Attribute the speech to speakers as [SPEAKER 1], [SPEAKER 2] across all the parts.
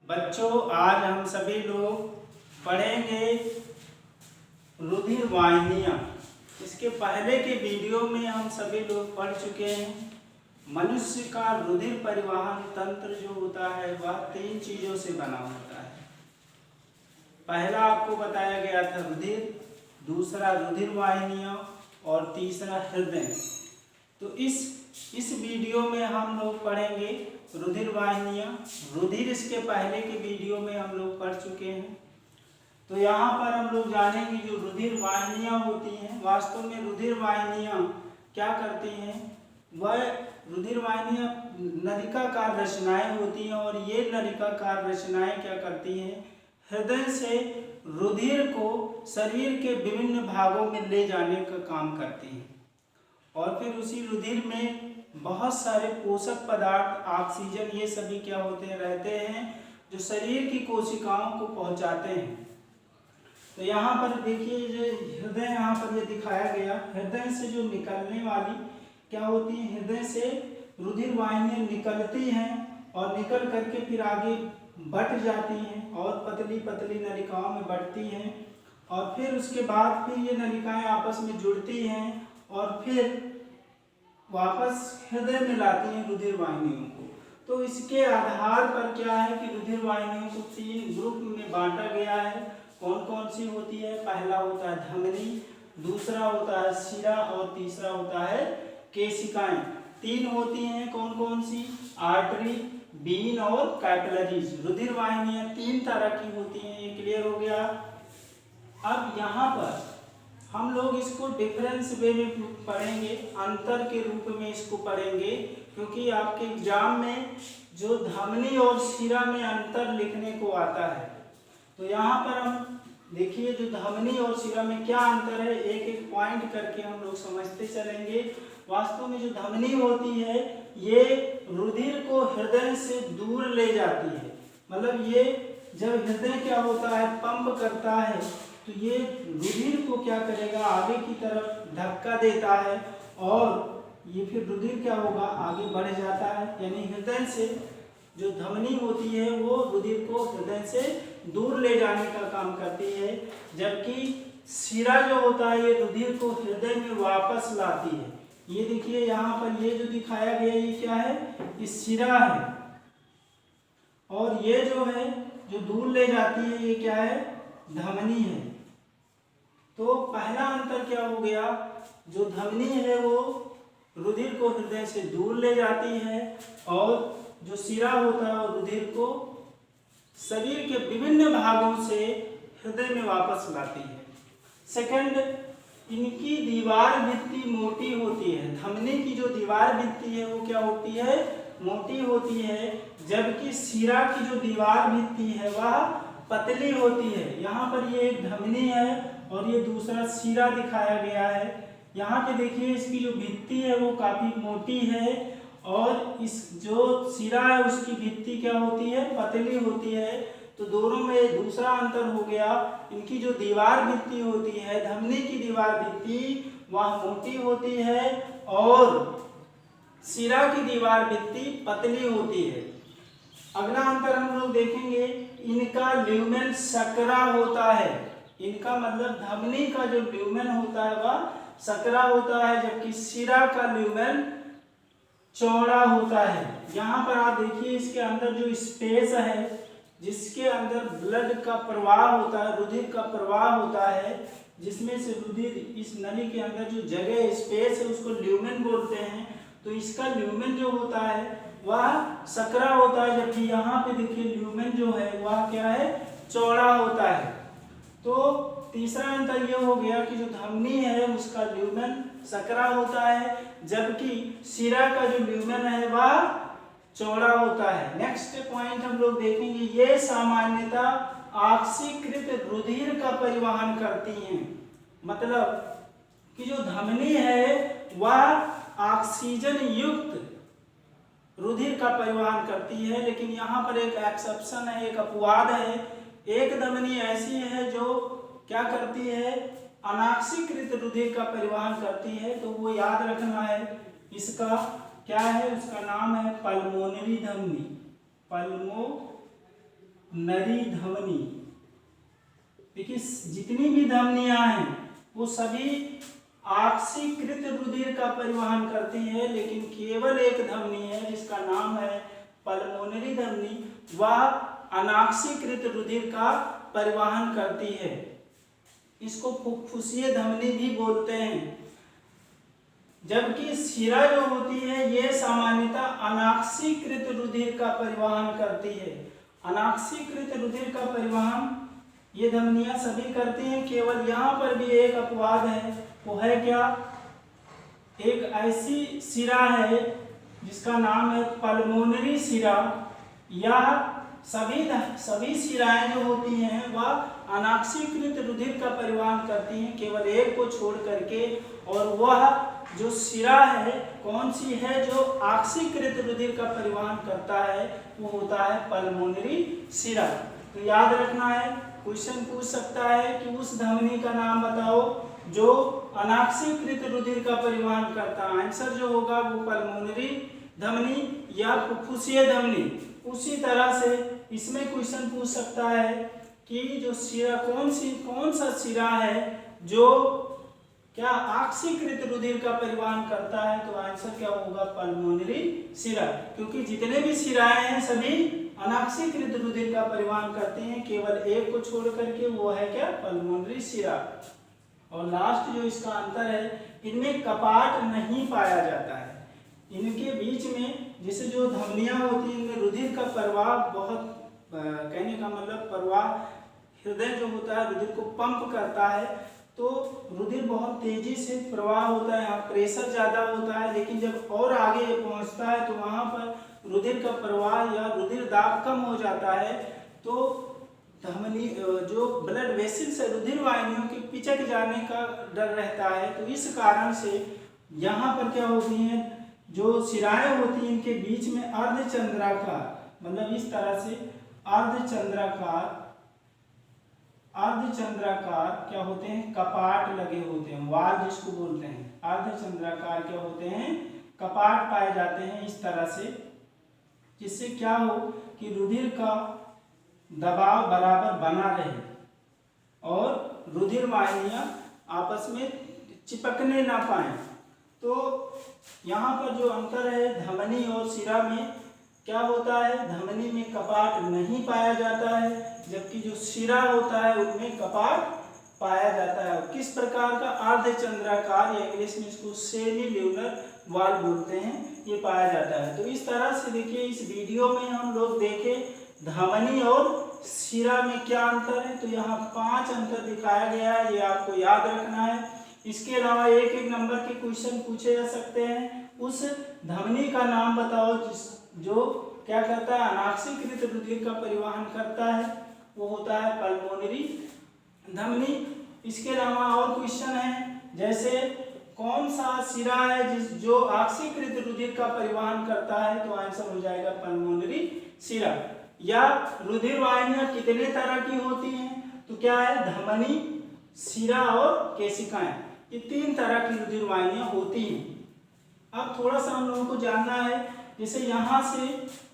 [SPEAKER 1] बच्चों, आज हम सभी लोग पढ़ेंगे रुधिर वाहिनियाँ। इसके पहले के वीडियो में हम सभी लोग पढ़ चुके हैं। मनुष्य का रुधिर परिवहन तंत्र जो होता है वह 3 चीज़ों से बना होता है। पहला आपको बताया गया था रुधिर, दूसरा रुधिर वाहिनियाँ और तीसरा हृदय। तो इस वीडियो में हम लोग पढ़ेंगे रुधिर वाहिनियाँ। रुधिर इसके पहले के वीडियो में हम लोग पढ़ चुके हैं। तो यहाँ पर हम लोग जानेंगे जो रुधिर वाहिनियाँ होती हैं, वास्तव में रुधिर वाहिनियाँ क्या करती हैं। वह रुधिर वाहिनियाँ नलिकाकार रचनाएं होती हैं और ये नलिकाकार रचनाएं क्या करती हैं, हृदय से रुधिर को शरीर के विभिन्न भागों में ले जाने का काम करती हैं। और फिर उसी रुधिर में बहुत सारे पोषक पदार्थ, ऑक्सीजन, ये सभी क्या होते हैं, रहते हैं, जो शरीर की कोशिकाओं को पहुंचाते हैं। तो यहाँ पर देखिए जो हृदय यहाँ पर ये दिखाया गया, हृदय से जो निकलने वाली क्या होती है, हृदय से रुधिर वाहिनियाँ निकलती हैं और निकल करके फिर आगे बट जाती हैं और पतली पतली नलिकाओं में बटती हैं और फिर उसके बाद फिर ये नलिकाएं आपस में जुड़ती हैं और फिर वापस हृदय में लाती हैं रुधिर वाहिनियों को। तो इसके आधार पर क्या है कि रुधिर वाहिनियों को 3 ग्रुप में बांटा गया है। कौन कौन सी होती है, पहला होता है धमनी, दूसरा होता है शिरा और तीसरा होता है केशिकाएं। 3 होती हैं, कौन कौन सी, आर्टरी, बीन और कैपिलरीज। रुधिर वाहिनियां 3 तरह की होती हैं, ये क्लियर हो गया। अब यहाँ पर हम लोग इसको डिफरेंस वे में पढ़ेंगे, अंतर के रूप में इसको पढ़ेंगे, क्योंकि आपके एग्जाम में जो धमनी और शिरा में अंतर लिखने को आता है। तो यहाँ पर हम देखिए जो धमनी और शिरा में क्या अंतर है, एक एक पॉइंट करके हम लोग समझते चलेंगे। वास्तव में जो धमनी होती है ये रुधिर को हृदय से दूर ले जाती है। मतलब ये जब हृदय क्या होता है, पंप करता है, तो ये रुधिर को क्या करेगा, आगे की तरफ धक्का देता है और ये फिर रुधिर क्या होगा, आगे बढ़ जाता है। यानी हृदय से जो धमनी होती है वो रुधिर को हृदय से दूर ले जाने का काम करती है, जबकि शिरा जो होता है ये रुधिर को हृदय में वापस लाती है। ये देखिए यहाँ पर ये जो दिखाया गया ये क्या है, ये शिरा है और ये जो है जो दूर ले जाती है ये क्या है, धमनी है। तो पहला अंतर क्या हो गया, जो धमनी है वो रुधिर को हृदय से दूर ले जाती है और जो शिरा होता है वो रुधिर को शरीर के विभिन्न भागों से हृदय में वापस लाती है। सेकंड, इनकी दीवार भित्ति मोटी होती है। धमनी की जो दीवार भित्ति है वो क्या होती है, मोटी होती है, जबकि शिरा की जो दीवार भित्ति है वह पतली होती है। यहाँ पर ये एक धमनी है और ये दूसरा शिरा दिखाया गया है। यहाँ पे देखिए इसकी जो भित्ति है वो काफी मोटी है और इस जो शिरा है उसकी भित्ति क्या होती है, पतली होती है। तो दोनों में दूसरा अंतर हो गया, इनकी जो दीवार भित्ति होती है, धमनी की दीवार भित्ति वह मोटी होती है और शिरा की दीवार भित्ति पतली होती है। अगला अंतर हम लोग देखेंगे, इनका ल्यूमेन सकरा होता है। इनका मतलब धमनी का जो ल्यूमेन होता है वह सकरा होता है, जबकि शिरा का ल्यूमेन चौड़ा होता है। यहाँ पर आप देखिए इसके अंदर जो स्पेस है, जिसके अंदर ब्लड का प्रवाह होता है, रुधिर का प्रवाह होता है, जिसमें से रुधिर इस नली के अंदर जो जगह स्पेस है उसको ल्यूमेन बोलते हैं। तो इसका ल्यूमेन जो होता है वह सकरा होता है, जबकि यहाँ पे देखिए ल्यूमेन जो है वह क्या है, चौड़ा होता है। तो तीसरा अंतर यह हो गया कि जो धमनी है उसका ल्यूमेन सकरा होता है, जबकि शिरा का जो ल्यूमेन है वह चौड़ा होता है। नेक्स्ट पॉइंट हम लोग देखेंगे, ये सामान्यतः ऑक्सीकृत रुधिर का परिवहन करती हैं। मतलब कि जो धमनी है वह ऑक्सीजन युक्त रुधिर का परिवहन करती है, लेकिन यहाँ पर एक एक्सेप्शन है, एक अपवाद है। एक धमनी ऐसी है जो क्या करती है, अनाक्सीकृत रुधिर का परिवहन करती है। तो वो याद रखना है, इसका क्या है, उसका नाम है पल्मोनरी धमनी। पल्मोनरी नरी धमनी। देखिए जितनी भी धमनियां हैं वो सभी ऑक्सीकृत रुधिर का परिवहन करती है, लेकिन केवल एक धमनी है जिसका नाम है पल्मोनरी धमनी, वह अनाक्सीकृत रुधिर का परिवहन करती है। इसको फुफ्फुसीय धमनी भी बोलते हैं। जबकि शिरा जो होती है ये सामान्यतः अनाक्सीकृत रुधिर का परिवहन करती है। अनाक्सीकृत रुधिर का परिवहन ये धमनियां सभी करती हैं। केवल यहाँ पर भी एक अपवाद है, वो है क्या, एक ऐसी शिरा है जिसका नाम है पल्मोनरी शिरा। यह सभी शिराएं जो होती हैं वह अनाक्सीकृत रुधिर का परिवहन करती हैं, केवल एक को छोड़ करके, और वह जो शिरा है कौन सी है जो ऑक्सीकृत रुधिर का परिवहन करता है, वो होता है पल्मोनरी शिरा। तो याद रखना है, क्वेश्चन पूछ सकता है कि उस धमनी का नाम बताओ जो अनाक्सीकृत रुधिर का परिवहन करता है। आंसर जो होगा वो पल्मोनरी धमनी या फुफ्फुसीय धमनी। उसी तरह से इसमें क्वेश्चन पूछ सकता है कि जो शिरा कौन सा शिरा है जो क्या ऑक्सीकृत रुधिर का परिवहन करता है, तो आंसर क्या होगा पल्मोनरी शिरा। क्योंकि जितने भी शिराएं हैं सभी अनाक्सीकृत रुधिर का परिवहन करते हैं, केवल एक को छोड़ करके, वो है क्या पल्मोनरी शिरा। और लास्ट जो इसका अंतर है, इनमें कपाट नहीं पाया जाता है। इनके बीच में जैसे जो धमनियां होती हैं इनमें रुधिर का प्रवाह बहुत, कहने का मतलब प्रवाह, हृदय जो होता है रुधिर को पंप करता है, तो रुधिर बहुत तेजी से प्रवाह होता है, यहाँ प्रेशर ज़्यादा होता है। लेकिन जब और आगे पहुँचता है तो वहाँ पर रुधिर का प्रवाह या रुधिर दाब कम हो जाता है, तो धमनी जो ब्लड वेसल्स है रुधिर वाहिनियों के पिचक जाने का डर रहता है। तो इस कारण से यहाँ पर क्या होती हैं, जो शिराएं होती हैं इनके बीच में अर्धचंद्राकार, मतलब इस तरह से अर्धचंद्राकार क्या होते हैं, कपाट लगे होते हैं, वाल जिसको बोलते हैं। अर्धचंद्राकार क्या होते हैं, कपाट पाए जाते हैं इस तरह से, जिससे क्या हो कि रुधिर का दबाव बराबर बना रहे और रुधिर वाहिनियां आपस में चिपकने ना पाए। तो यहाँ पर जो अंतर है धमनी और शिरा में, क्या होता है, धमनी में कपाट नहीं पाया जाता है, जबकि जो शिरा होता है उनमें कपाट पाया जाता है। किस प्रकार का, अर्धचंद्राकार, या इंग्लिश में इसको सेमी ल्यूनर वाल बोलते हैं, ये पाया जाता है। तो इस तरह से देखिए इस वीडियो में हम लोग देखें धमनी और शिरा में क्या अंतर है। तो यहाँ 5 अंतर दिखाया गया है, ये आपको याद रखना है। इसके अलावा एक एक नंबर के क्वेश्चन पूछे जा सकते हैं। उस धमनी का नाम बताओ जो क्या करता है, अनाक्सीकृत रुधिर का परिवहन करता है, वो होता है पल्मोनरी धमनी। इसके अलावा और क्वेश्चन है, जैसे कौन सा शिरा है जो ऑक्सीकृत रुधिर का परिवहन करता है, तो आंसर हो जाएगा पल्मोनरी शिरा। या रुधिर वाहिनियां कितने तरह की होती हैं, तो क्या है, धमनी, शिरा और केशिकाएं, ये 3 तरह की रुधिर वाहिनियां होती हैं। अब थोड़ा सा हम लोगों को जानना है, जैसे यहाँ से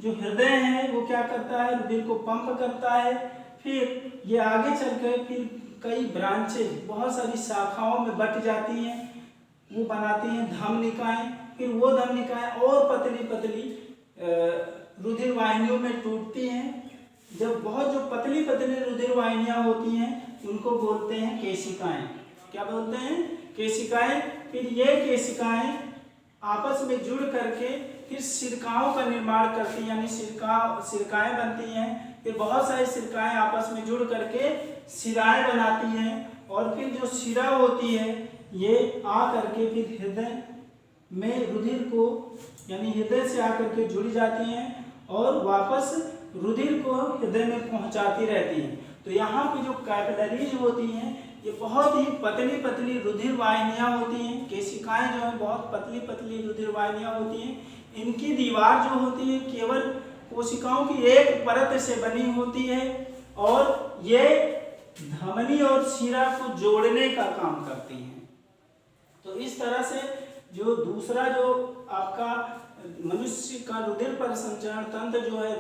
[SPEAKER 1] जो हृदय है वो क्या करता है, रुधिर को पंप करता है, फिर ये आगे चलकर फिर कई ब्रांचेज, बहुत सारी शाखाओं में बट जाती हैं, वो बनाती हैं धमनिकाएं। फिर वो धमनिकाएं और पतली पतली रुधिर वाहिनियों में टूटती हैं। जब बहुत जो पतली पतली रुधिर वाहिनियां होती हैं उनको बोलते हैं केशिकाएं। क्या बोलते हैं, केशिकाएं। फिर ये केशिकाएं आपस में जुड़ करके फिर सिरकाओं का निर्माण करती हैं, यानी सिरकाएं बनती हैं। फिर बहुत सारी सिरकाएं आपस में जुड़ करके शिराएं बनाती हैं, और फिर जो शिरा होती है ये आ करके फिर हृदय में रुधिर को, यानी हृदय से आकर के जुड़ जाती हैं और वापस रुधिर को हृदय में पहुंचाती रहती हैं। तो यहाँ पे जो कैपिलरीज होती हैं ये बहुत ही पतली पतली रुधिर वाहिनियाँ होती हैं। केशिकाएं जो है बहुत पतली पतली रुधिर वाहिनियाँ होती हैं। इनकी दीवार जो होती है केवल कोशिकाओं की एक परत से बनी होती है, और ये धमनी और शिरा को जोड़ने का काम करती हैं। तो इस तरह से जो दूसरा जो आपका मनुष्य का रुधिर परिसंचरण तंत्र जो है,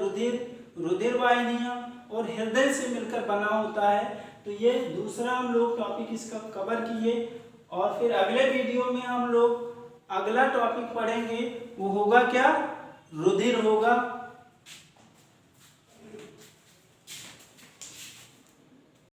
[SPEAKER 1] रुधिर वाहिनियां और हृदय से मिलकर बना होता है। तो ये दूसरा हम लोग टॉपिक इसका कवर किए, और फिर अगले वीडियो में हम लोग अगला टॉपिक पढ़ेंगे, वो होगा क्या, रुधिर होगा।